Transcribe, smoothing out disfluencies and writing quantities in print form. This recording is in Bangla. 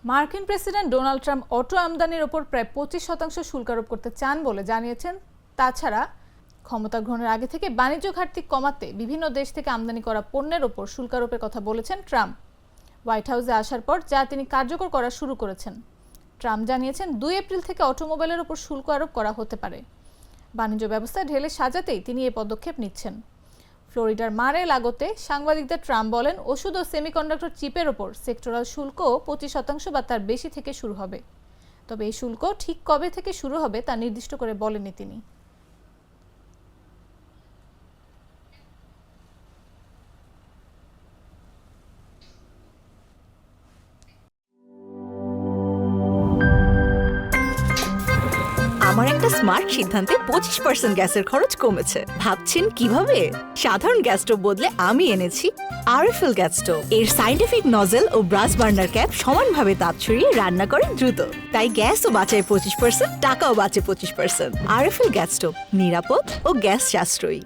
মার্কিন প্রেসিডেন্ট ডোনাল্ড ট্রাম্প অটো আমদানির ওপর প্রায় 25% শুল্ক আরোপ করতে চান বলে জানিয়েছেন। তাছাড়া ক্ষমতা গ্রহণের আগে থেকে বাণিজ্য ঘাটতি কমাতে বিভিন্ন দেশ থেকে আমদানি করা পণ্যের ওপর শুল্ক আরোপের কথা বলেছেন ট্রাম্প। হোয়াইট হাউসে আসার পর যা তিনি কার্যকর করা শুরু করেছেন। ট্রাম্প জানিয়েছেন 2 এপ্রিল থেকে অটোমোবাইলের ওপর শুল্ক আরোপ করা হতে পারে। বাণিজ্য ব্যবস্থা ঢেলে সাজাতেই তিনি এই পদক্ষেপ নিচ্ছেন। ফ্লোরিডার মারে লাগোতে সাংবাদিকদের ট্রাম্প বলেন, ওষুধ ও সেমিকন্ডাক্টর চিপের ওপর সেক্টরাল শুল্ক 25% বা তার বেশি থেকে শুরু হবে। তবে এই শুল্ক ঠিক কবে থেকে শুরু হবে তা নির্দিষ্ট করে বলেননি তিনি। আমার একটা স্মার্ট সিদ্ধান্তে 25% গ্যাসের খরচ কমেছে। ভাবছেন কিভাবে? সাধারণ গ্যাস স্টোভ বদলে আমি এনেছি আরএফএল গ্যাস স্টোভ। এর সাইন্টিফিক নজল ও ব্রাস বার্নার ক্যাপ সমানভাবে তাপ ছড়িয়ে রান্না করে দ্রুত। তাই গ্যাসও বাঁচায় 25%, টাকাও বাঁচে 25%। আরএফএল গ্যাস স্টোভ, নিরাপদ ও গ্যাস সাশ্রয়ী।